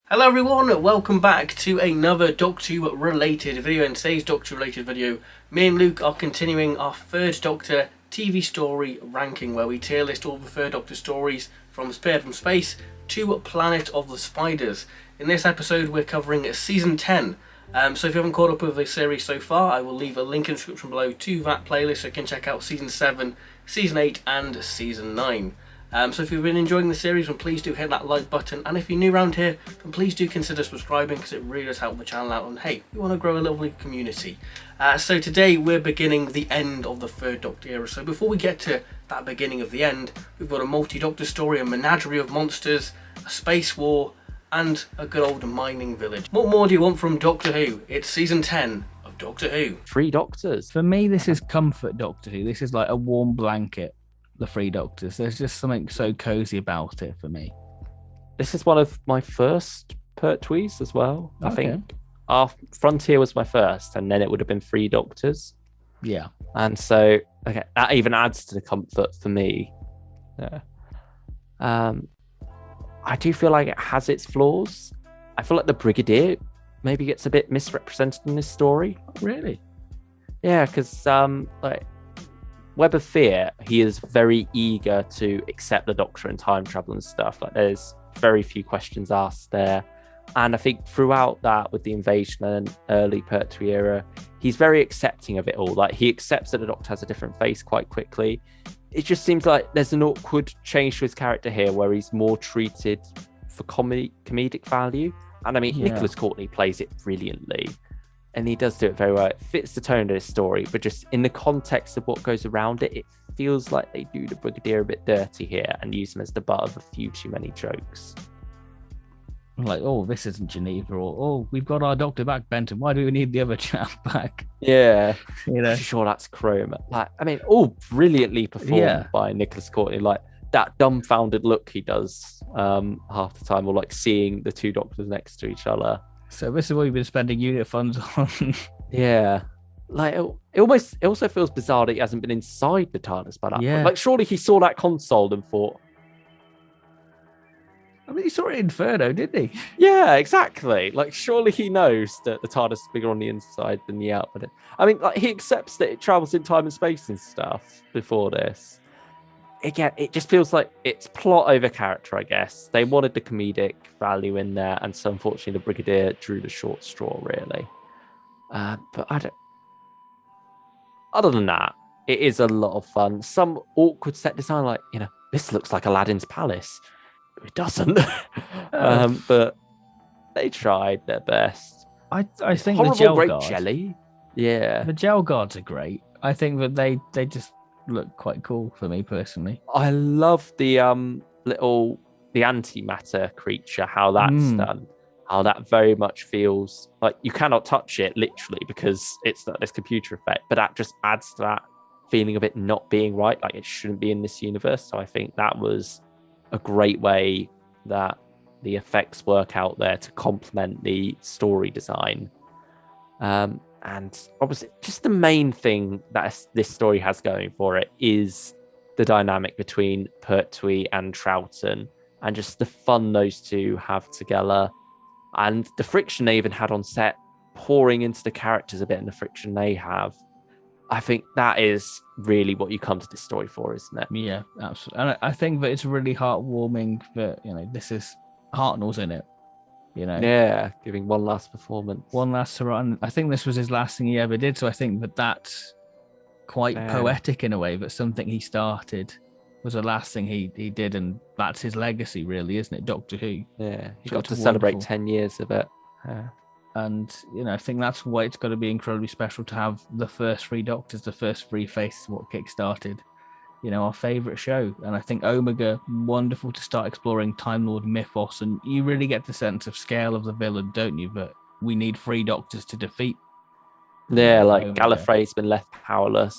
Hello everyone, welcome back to another Doctor Who related video. In today's Doctor Who related video, me and Luke are continuing our third Doctor TV story ranking, where we tier list all the third Doctor stories from Speared from Space to Planet of the Spiders. In this episode we're covering Season 10. So if you haven't caught up with the series so far, I will leave a link in the description below to that playlist so you can check out Season 7, Season 8 and Season 9. So if you've been enjoying the series, then please do hit that like button, and if you're new around here, then please do consider subscribing because it really does help the channel out, and hey, we want to grow a lovely community. So today we're beginning the end of the third Doctor era. So before we get to that beginning of the end, we've got a multi-Doctor story, a menagerie of monsters, a space war, and a good old mining village. What more do you want from Doctor Who? It's Season 10 of Doctor Who. 3 Doctors. For me, this is comfort Doctor Who. This is like a warm blanket. The 3 Doctors. There's just something so cozy about it for me. This is one of my first Pertwees as well, I Okay. think. Our Frontier was my first, and then it would have been 3 Doctors. Yeah. And so, okay, that even adds to the comfort for me. Yeah. I do feel like it has its flaws. I feel like the Brigadier maybe gets a bit misrepresented in this story. Really? Yeah, because like Web of Fear, he is very eager to accept the Doctor and time travel and stuff. Like, there's very few questions asked there. And I think throughout that, with the invasion and early Pertwee era, he's very accepting of it all. Like, he accepts that the Doctor has a different face quite quickly. It just seems like there's an awkward change to his character here, where he's more treated for comedic value. And I mean, Yeah. Nicholas Courtney plays it brilliantly. And he does do it very well. It fits the tone of this story, but just in the context of what goes around it, it feels like they do the Brigadier a bit dirty here and use him as the butt of a few too many jokes. Like, oh, this isn't Geneva, or oh, we've got our Doctor back, Benton. Why do we need the other chap back? Yeah, You know? sure, that's Chrome. Like, I mean, all brilliantly performed Yeah. by Nicholas Courtney. Like that dumbfounded look he does half the time, or like seeing the 2 Doctors next to each other. So this is what we've been spending unit funds on. Yeah. Like it also feels bizarre that he hasn't been inside the TARDIS by that Yeah. point. Like, surely he saw that console and thought, I mean, he saw it in Inferno, didn't he? yeah, exactly. Like, surely he knows that the TARDIS is bigger on the inside than the outside. I mean, like, he accepts that it travels in time and space and stuff before this. Again, it just feels like it's plot over character, I guess. They wanted the comedic value in there, and so unfortunately the Brigadier drew the short straw, really. But I don't... Other than that, it is a lot of fun. Some awkward set design, like, you know, this looks like Aladdin's palace. It doesn't. But they tried their best. I think the Horrible gel grape guard, jelly. Yeah. the gel guards are great. I think that they just look quite cool for me personally. I love the the antimatter creature, how that's done. How that very much feels like you cannot touch it literally because it's not this computer effect, but that just adds to that feeling of it not being right, like it shouldn't be in this universe. So I think that was a great way that the effects work out there to complement the story design. And obviously, just the main thing that this story has going for it is the dynamic between Pertwee and Troughton, and just the fun those two have together, and the friction they even had on set, pouring into the characters a bit, and the friction they have. I think that is really what you come to this story for, isn't it? Yeah, absolutely. And I think that it's really heartwarming that, you know, this is Hartnell's in it. You know, Yeah, giving one last performance. one last run. I think this was his last thing he ever did. So I think that that's quite Yeah. poetic in a way, but something he started was the last thing he did, and that's his legacy, really, isn't it? Doctor Who. Yeah, he It's got to wonderful. celebrate 10 years of it. Yeah. And, you know, I think that's why it's got to be incredibly special to have the first 3 Doctors, the first 3 faces, what kick-started, you know, our favourite show. And I think Omega, wonderful to start exploring Time Lord mythos, and you really get the sense of scale of the villain, don't you? But we need 3 Doctors to defeat. Yeah, like Omega. Gallifrey's been left powerless.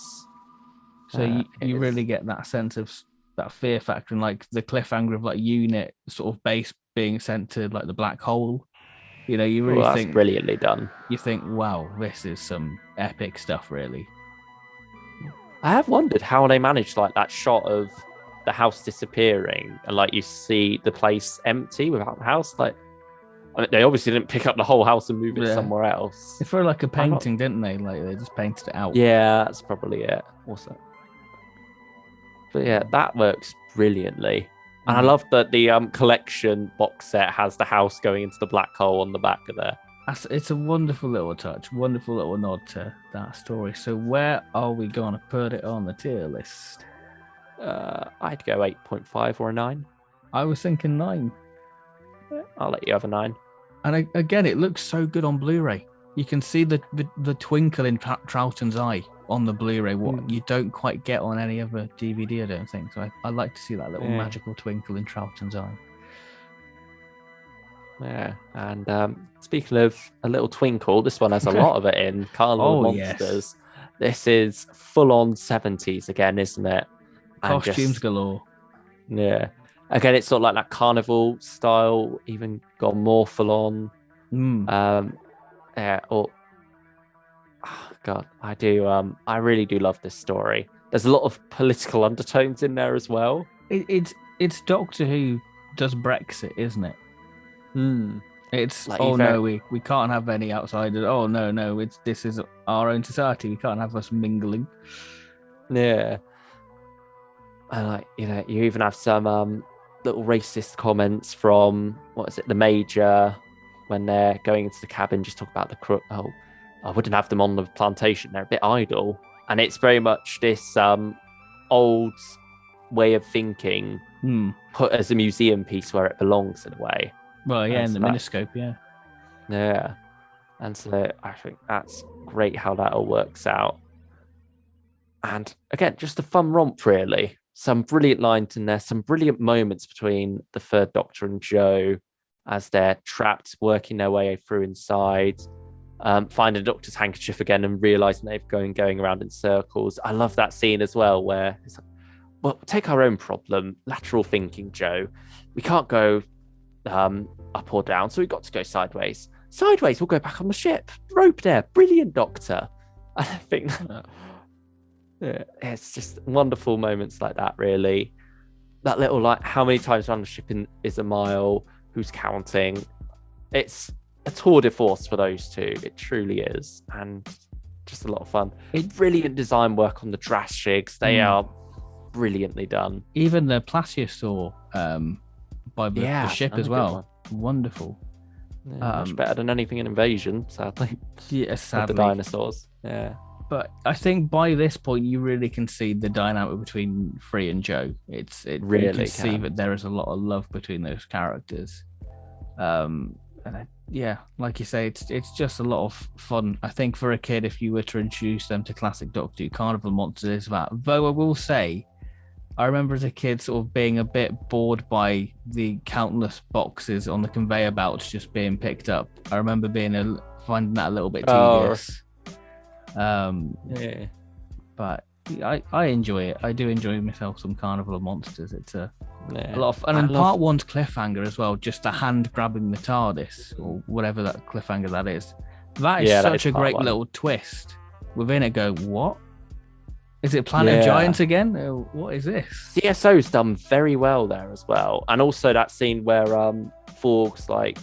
So you really get that sense of that fear factor, and like the cliffhanger of like Unit sort of base being sent to like the black hole. You know, you really Well, that's think brilliantly done. you think, wow, this is some epic stuff, really. I have wondered how they managed like that shot of the house disappearing and like you see the place empty without the house. Like, I mean, they obviously didn't pick up the whole house and move it Yeah. somewhere else. It's for like a painting, didn't they? Like they just painted it out. Yeah, that's probably it. Also, but yeah, that works brilliantly. And I love that the collection box set has the house going into the black hole on the back of there. It's a wonderful little touch, wonderful little nod to that story. So where are we going to put it on the tier list? I'd go 8.5 or a 9. I was thinking 9. I'll let you have a 9. And again, it looks so good on Blu-ray. You can see the twinkle in Troughton's eye on the Blu-ray, what you don't quite get on any other DVD, I don't think. So I like to see that little magical twinkle in Troughton's eye. Yeah, and speaking of a little twinkle, this one has a lot of it in Carnival of Monsters. Yes. This is full-on 70s again, isn't it? And costumes galore. Yeah. Again, it's sort of like that carnival style, even gone more full-on. Yeah, oh God, I really do love this story. There's a lot of political undertones in there as well. It's Doctor Who does Brexit, isn't it? It's like, no, we can't have any outsiders. Oh no, this is our own society. We can't have us mingling. Yeah, and you even have some little racist comments from the Major when they're going into the cabin. Just talk about the crook. Oh, I wouldn't have them on the plantation. They're a bit idle, and it's very much this old way of thinking put as a museum piece where it belongs in a way. Well, yeah, in the Miniscope, yeah. Yeah. And so I think that's great how that all works out. And again, just a fun romp, really. Some brilliant lines in there, some brilliant moments between the Third Doctor and Joe as they're trapped, working their way through inside, finding the Doctor's handkerchief again and realising they've going around in circles. I love that scene as well, where it's like, well, take our own problem, lateral thinking, Joe. We can't go up or down, so we've got to go sideways. Sideways, we'll go back on the ship. Rope there, brilliant, Doctor. I think it's just wonderful moments like that, really. That little, like, how many times around the ship is a mile, who's counting. It's a tour de force for those two. It truly is. And just a lot of fun. Brilliant design work on the drash jigs. They are brilliantly done. Even the plesiosaur by the ship as well. Wonderful. Yeah, much better than anything in Invasion, sadly. Yes, sadly. The dinosaurs. Yeah. But I think by this point you really can see the dynamic between Free and Joe. It really you can see that there is a lot of love between those characters. Like you say, it's just a lot of fun. I think for a kid, if you were to introduce them to classic Doctor Who, Carnival of Monsters is that. Though I will say, I remember as a kid sort of being a bit bored by the countless boxes on the conveyor belts just being picked up. I remember finding that a little bit tedious. But I enjoy it. I do enjoy myself some Carnival of Monsters. It's a lot of fun. And part one's cliffhanger as well, just the hand grabbing the TARDIS or whatever that cliffhanger that is. That is such a great little twist. Within it, go, what? Is it Planet of Giants again? What is this? CSO's done very well there as well. And also that scene where Forg's like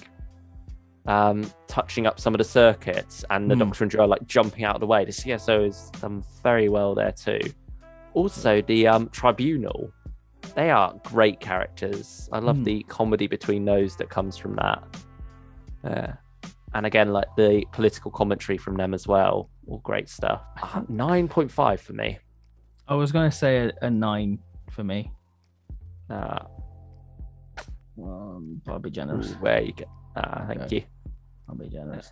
touching up some of the circuits and the Doctor and Joe are like jumping out of the way. The CSO has done very well there too. Also the Tribunal, they are great characters. I love the comedy between those that comes from that. And again, like the political commentary from them as well. All great stuff. 9.5 for me. I was going to say a 9 for me. I'll be generous. Where you get? Thank you. I'll be generous.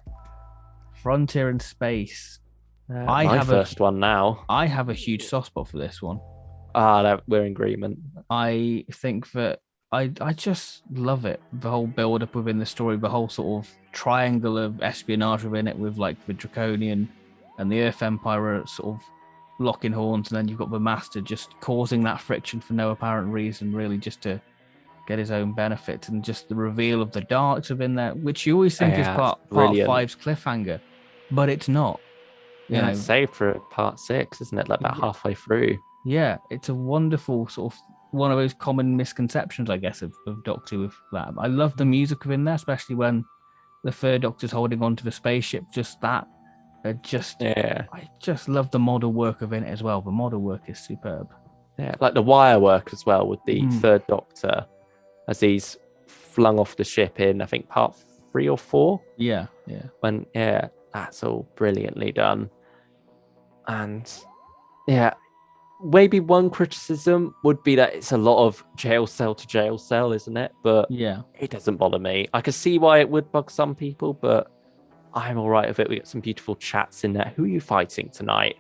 Frontier in Space. My first one now. I have a huge soft spot for this one. We're in agreement. I think that I just love it. The whole build-up within the story, the whole sort of triangle of espionage within it with like the Draconian and the Earth Empire sort of locking horns, and then you've got the Master just causing that friction for no apparent reason, really just to get his own benefit, and just the reveal of the Daleks within there, which you always think is part 5's cliffhanger, but it's not. It's saved for part 6, isn't it? Like about halfway through. Yeah, it's a wonderful sort of one of those common misconceptions, I guess, of Doctor with that. I love the music within there, especially when the third Doctor's holding onto the spaceship, just that. I just love the model work of it as well. The model work is superb. Yeah, like the wire work as well with the third Doctor as he's flung off the ship in, I think, part 3 or 4. Yeah. That's all brilliantly done. And yeah, maybe one criticism would be that it's a lot of jail cell to jail cell, isn't it? But Yeah, it doesn't bother me. I can see why it would bug some people, but I'm all right with it. We get some beautiful chats in there. Who are you fighting tonight?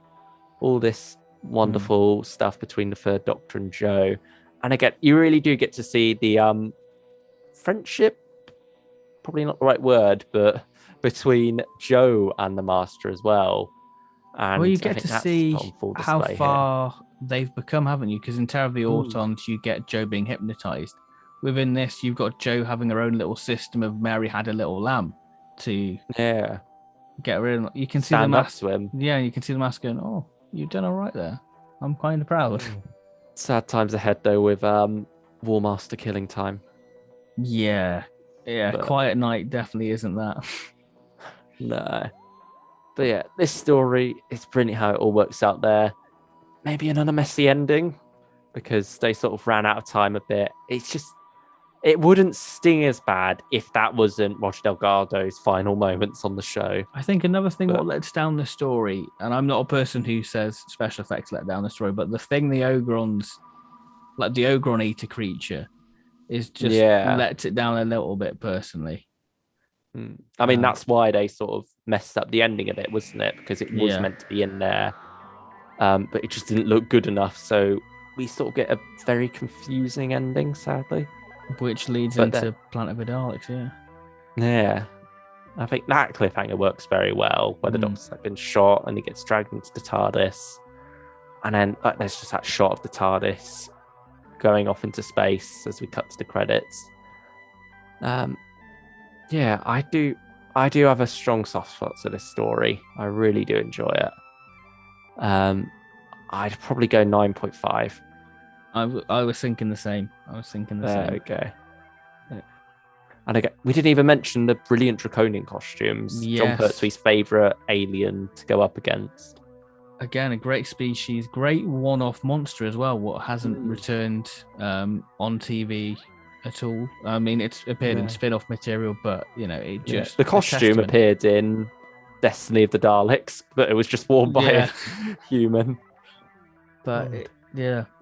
All this wonderful stuff between the third Doctor and Joe. And again, you really do get to see the friendship, probably not the right word, but between Joe and the Master as well. And well, you get to see how far they've become, haven't you? Because in Terror of the Autons, you get Joe being hypnotized. Within this, you've got Joe having her own little system of Mary had a little lamb to get rid of. You can see the mask. Yeah, you can see the mask going, "Oh, you've done all right there. I'm kind of proud." Sad times ahead though with War Master killing time. Yeah, but Quiet Night definitely isn't that. No. But yeah, this story, it's brilliant how it all works out there. Maybe another messy ending because they sort of ran out of time a bit. It's just, it wouldn't sting as bad if that wasn't Roger Delgado's final moments on the show. I think another thing what lets down the story, and I'm not a person who says special effects let down the story, but the thing the Ogrons, like the Ogron Eater creature, is just lets it down a little bit personally. I mean, that's why they sort of messed up the ending of it, wasn't it? Because it was meant to be in there, but it just didn't look good enough. So we sort of get a very confusing ending, sadly. Which leads into Planet of the Daleks, Yeah. I think that cliffhanger works very well, where the Doctor's been shot and he gets dragged into the TARDIS. And then there's just that shot of the TARDIS going off into space as we cut to the credits. Yeah, I do have a strong soft spot for this story. I really do enjoy it. I'd probably go 9.5. I was thinking the same. Okay. And again, we didn't even mention the brilliant draconian costumes. Yes. John Pertwee's favourite alien to go up against. Again, a great species, great one-off monster as well. What hasn't returned on TV at all. I mean, it's appeared in spin-off material, but it just the costume appeared in Destiny of the Daleks, but it was just worn by a human. But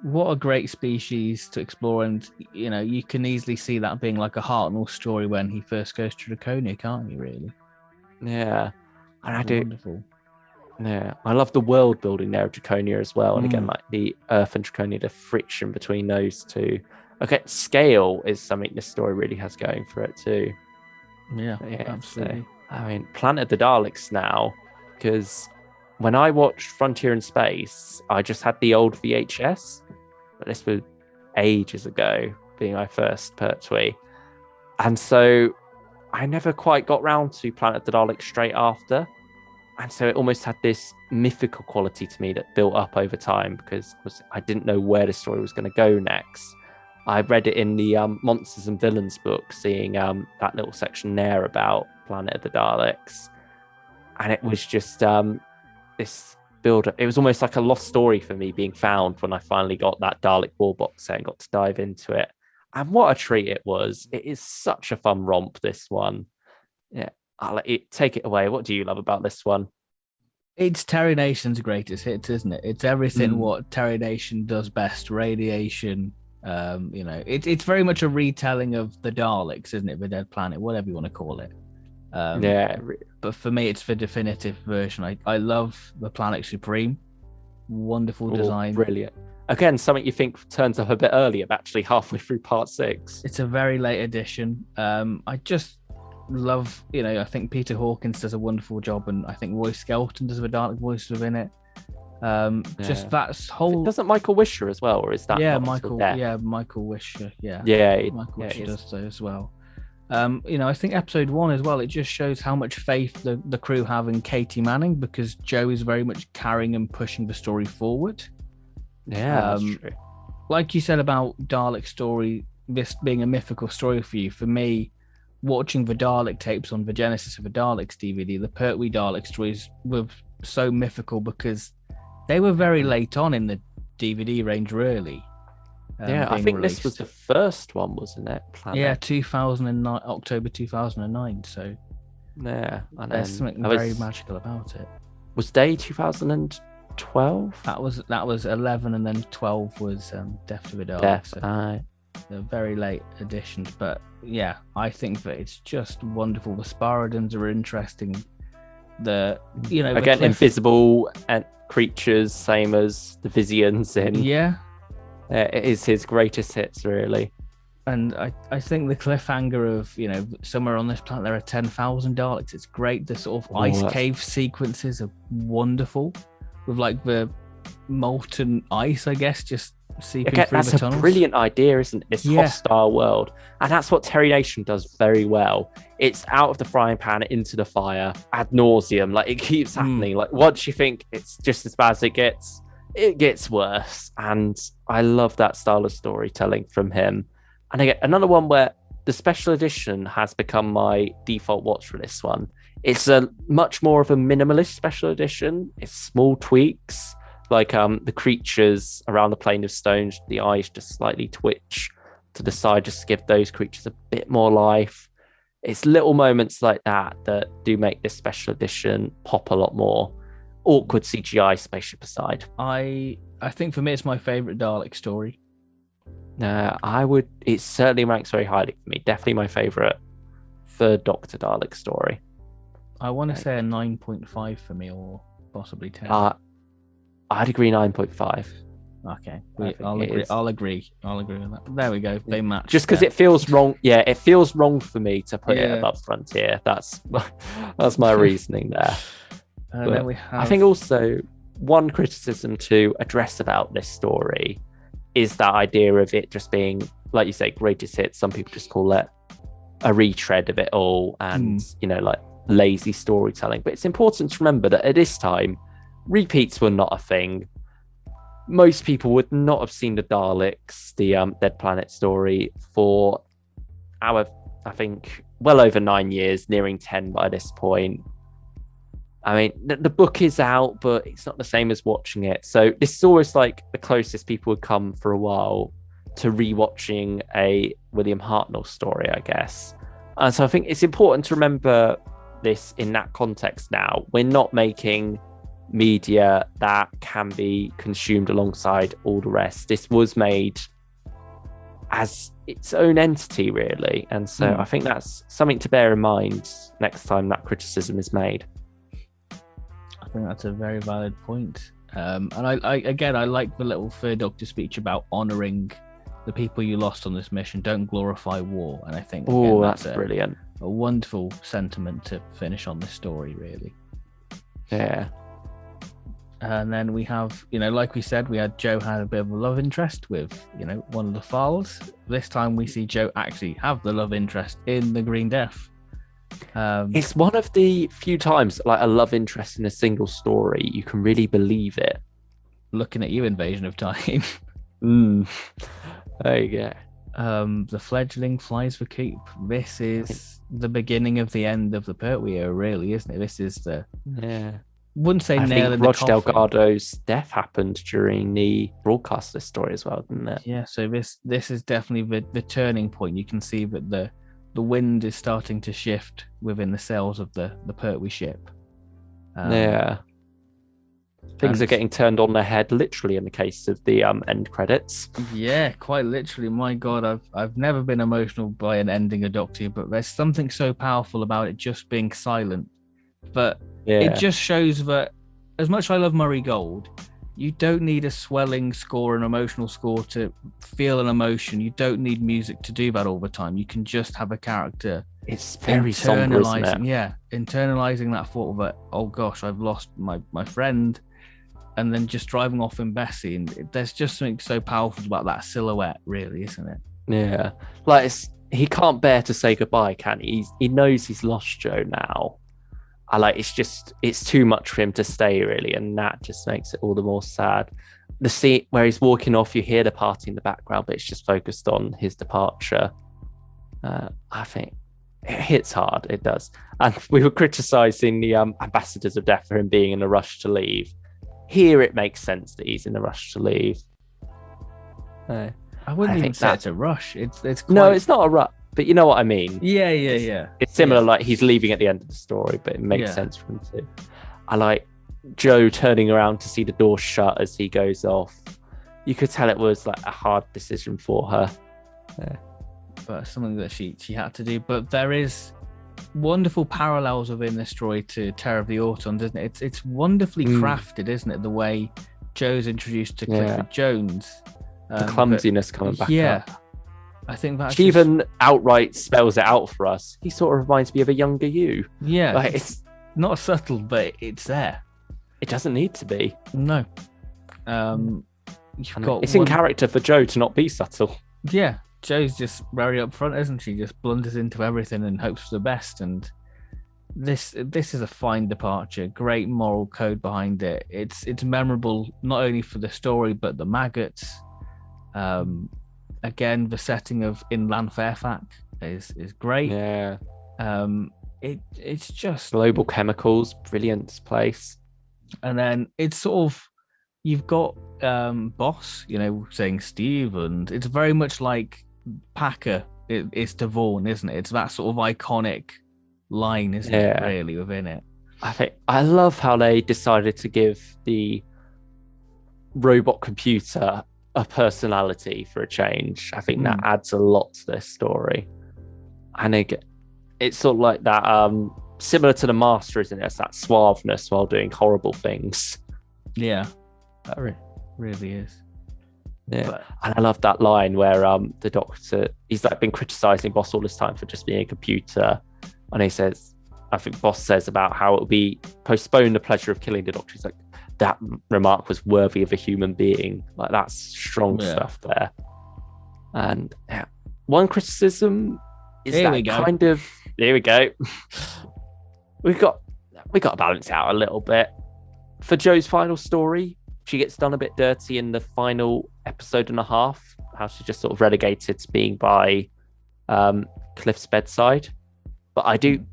what a great species to explore, and you can easily see that being like a Hartnell story when he first goes to Draconia, can't you? Really? Yeah, and I do. Wonderful. Yeah, I love the world building there of Draconia as well, and again, like the Earth and Draconia, the friction between those two. Okay, scale is something this story really has going for it too. Yeah, absolutely. So, I mean, Planet of the Daleks now, because when I watched Frontier in Space, I just had the old VHS, but this was ages ago, being my first Pertwee. And so I never quite got round to Planet of the Daleks straight after. And so it almost had this mythical quality to me that built up over time because I didn't know where the story was going to go next. I read it in the Monsters and Villains book, seeing that little section there about Planet of the Daleks. And it was just this build-up. It was almost like a lost story for me being found when I finally got that Dalek War box set and got to dive into it. And what a treat it was. It is such a fun romp, this one. Yeah, I'll let you take it away. What do you love about this one? It's Terry Nation's greatest hits, isn't it? It's everything what Terry Nation does best. Radiation. It's very much a retelling of the Daleks, isn't it? The Dead Planet, whatever you want to call it. But for me, it's the definitive version. I love the Planet Supreme. Wonderful design. Brilliant. Again, something you think turns up a bit earlier, but actually halfway through part 6. It's a very late edition. I just love, I think Peter Hawkins does a wonderful job, and I think Roy Skelton does the Dalek voice within it. Just that whole. Doesn't Michael Wisher as well, or is that? Michael Wisher. Michael Wisher does so as well. I think episode 1 as well. It just shows how much faith the crew have in Katie Manning, because Joe is very much carrying and pushing the story forward. Yeah, that's true. Like you said about Dalek story, this being a mythical story for you. For me, watching the Dalek tapes on the Genesis of the Daleks DVD, the Pertwee Dalek stories were so mythical because they were very late on in the DVD range, really. I think this was the first one, wasn't it? Planet? Yeah, 2009, October 2009. So yeah, and there's something very magical about it. Was Day 2012? That was 11, and then 12 was Death to the Daleks. Death, so they're very late additions, but yeah, I think that it's just wonderful. The Sparadins are interesting. Again, invisible and creatures, same as the Vizians in. Yeah. It is his greatest hits, really. And I think the cliffhanger of, somewhere on this planet there are 10,000 Daleks. It's great. The sort of ice cave sequences are wonderful with like the molten ice, I guess, just seeping through the tunnels. That's a brilliant idea, isn't it? This hostile world. And that's what Terry Nation does very well. It's out of the frying pan into the fire ad nauseum. Like, it keeps happening. Like, once you think it's just as bad as it gets worse. And I love that style of storytelling from him. And again, another one where the special edition has become my default watch for this one. It's a much more of a minimalist special edition. It's small tweaks, like the creatures around the plane of stones, the eyes just slightly twitch to the side just to give those creatures a bit more life. It's little moments like that that do make this special edition pop a lot more. Awkward CGI spaceship aside. I think for me it's my favorite Dalek story. It certainly ranks very highly for me. Definitely my favorite third Doctor Dalek story. I want to say a 9.5 for me, or possibly 10. I'd agree 9.5. Okay, I'll agree with that. There we go. They match. Just because it feels wrong. Yeah, it feels wrong for me to put it above Frontier. That's my reasoning there. Then we have... I think also one criticism to address about this story is that idea of it just being, like you say, greatest hits. Some people just call it a retread of it all, and like lazy storytelling. But it's important to remember that at this time, repeats were not a thing. Most people would not have seen the Daleks, the Dead Planet story, for I think, well over 9 years, nearing 10 by this point. I mean, the book is out, but it's not the same as watching it. So this is always like the closest people would come for a while to rewatching a William Hartnell story, I guess. And so I think it's important to remember this in that context now. We're not making media that can be consumed alongside all the rest. This was made as its own entity, really. And so I think that's something to bear in mind next time that criticism is made. I think that's a very valid point. And I like the little third Doctor speech about honouring the people you lost on this mission. Don't glorify war. And I think that's brilliant. A wonderful sentiment to finish on this story, really. Yeah. And then we have, like we said, we had Joe had a bit of a love interest with, one of the Files. This time we see Joe actually have the love interest in the Green Death. It's one of the few times, like, a love interest in a single story, you can really believe it. Looking at you, Invasion of Time. There you go. The fledgling flies for keep. This is the beginning of the end of the Pertwee era, really, isn't it? This is the... Yeah. Wouldn't say I nail think in the Roger coffin. Delgado's death happened during the broadcast of this story as well, didn't it? Yeah, so this is definitely the turning point. You can see that the wind is starting to shift within the sails of the Pertwee ship. Things are getting turned on their head, literally, in the case of the end credits. Yeah, quite literally. My God, I've never been emotional by an ending of Doctor Who, but there's something so powerful about it just being silent. But it just shows that, as much as I love Murray Gold, you don't need a swelling score, an emotional score to feel an emotion. You don't need music to do that all the time. You can just have a character. It's very somber, isn't it? Yeah, internalizing that thought of, oh gosh, I've lost my friend, and then just driving off in Bessie. And there's just something so powerful about that silhouette, really, isn't it? Yeah, like he can't bear to say goodbye, can he? He knows he's lost Joe now. It's too much for him to stay, really, and that just makes it all the more sad. The scene where he's walking off, you hear the party in the background, but it's just focused on his departure. I think it hits hard. It does. And we were criticizing the ambassadors of death for him being in a rush to leave. Here, it makes sense that he's in a rush to leave. I wouldn't even say it's a rush. It's quite... No, it's not a rush. But you know what I mean. Yeah. It's similar. Like he's leaving at the end of the story, but it makes sense for him too. I like Joe turning around to see the door shut as he goes off. You could tell it was like a hard decision for her. Yeah. But something that she had to do. But there is wonderful parallels within this story to Terror of the Autons, isn't it? It's wonderfully crafted, isn't it? The way Joe's introduced to Clifford Jones. The clumsiness coming back up. I think that's she even outright spells it out for us. He sort of reminds me of a younger you. Yeah. Like, it's not subtle, but it's there. It doesn't need to be. No. It's in character for Joe to not be subtle. Yeah. Joe's just very upfront, isn't she? Just blunders into everything and hopes for the best. And this is a fine departure. Great moral code behind it. It's memorable not only for the story but the maggots. Again, the setting of inland Fairfax is great. Yeah. It's just global chemicals, brilliant place. And then it's sort of you've got Boss, saying Steve, and it's very much like Packer is to Vaughn, isn't it? It's that sort of iconic line, isn't it? Really within it. I love how they decided to give the robot computer a personality for a change. I think that adds a lot to this story. And it's sort of like that, similar to the Master, isn't it? It's that suaveness while doing horrible things. Yeah, that really is. Yeah, and I love that line where the Doctor, he's like been criticizing Boss all this time for just being a computer, and he says, I think Boss says about how it'll be postpone the pleasure of killing the Doctor. He's like, that remark was worthy of a human being. Like, that's strong stuff there. And one criticism is here we go. We've got to balance it out a little bit. For Joe's final story, she gets done a bit dirty in the final episode and a half. How she's just sort of relegated to being by Cliff's bedside. But I do,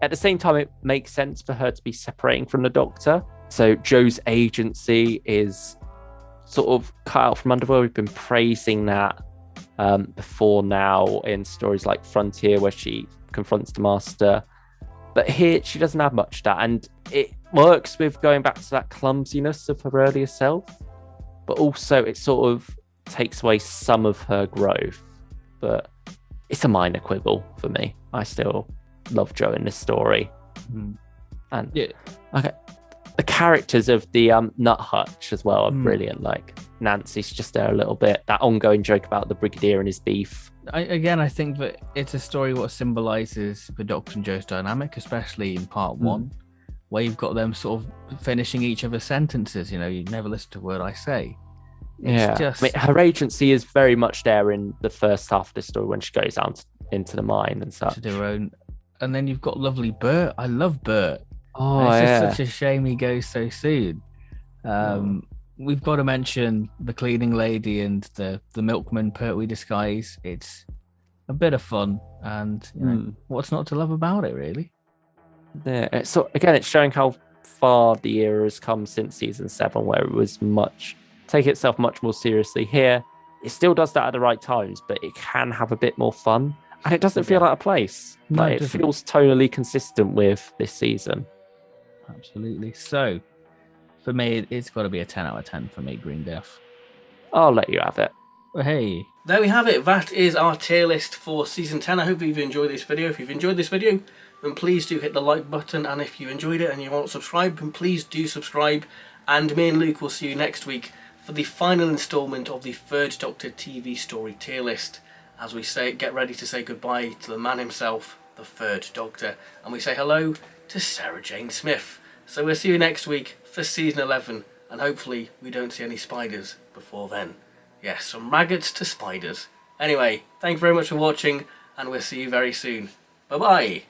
at the same time, it makes sense for her to be separating from the Doctor. So Joe's agency is sort of cut out from Underworld. We've been praising that before now in stories like Frontier, where she confronts the Master. But here, she doesn't have much of that. And it works with going back to that clumsiness of her earlier self. But also, it sort of takes away some of her growth. But it's a minor quibble for me. I still love Joe in this story. And the characters of the Nut Hutch as well are brilliant. Like, Nancy's just there a little bit. That ongoing joke about the Brigadier and his beef. I think that it's a story what symbolises the Doctor and Joe's dynamic, especially in part one, where you've got them sort of finishing each other's sentences. You never listen to a word I say. It's just... I mean, her agency is very much there in the first half of the story when she goes out into the mine and such. To do her own. And then you've got lovely Bert. I love Bert. Oh, it's just such a shame he goes so soon. We've got to mention the cleaning lady and the milkman Pertwee disguise. It's a bit of fun, and what's not to love about it, really? Yeah. So again, it's showing how far the era has come since season 7, where it was take itself much more seriously. Here, it still does that at the right times, but it can have a bit more fun, and it doesn't feel out of place. No, it feels tonally consistent with this season. Absolutely. So, for me, it's got to be a 10 out of 10 for me, Green Death. I'll let you have it. Well, hey. There we have it. That is our tier list for Season 10. I hope you've enjoyed this video. If you've enjoyed this video, then please do hit the like button. And if you enjoyed it and you want to subscribe, then please do subscribe. And me and Luke will see you next week for the final instalment of the Third Doctor TV story tier list. As we get ready to say goodbye to the man himself, the Third Doctor. And we say hello to Sarah Jane Smith. So we'll see you next week for Season 11, and hopefully we don't see any spiders before then. Yes, from maggots to spiders. Anyway, thank you very much for watching, and we'll see you very soon. Bye-bye!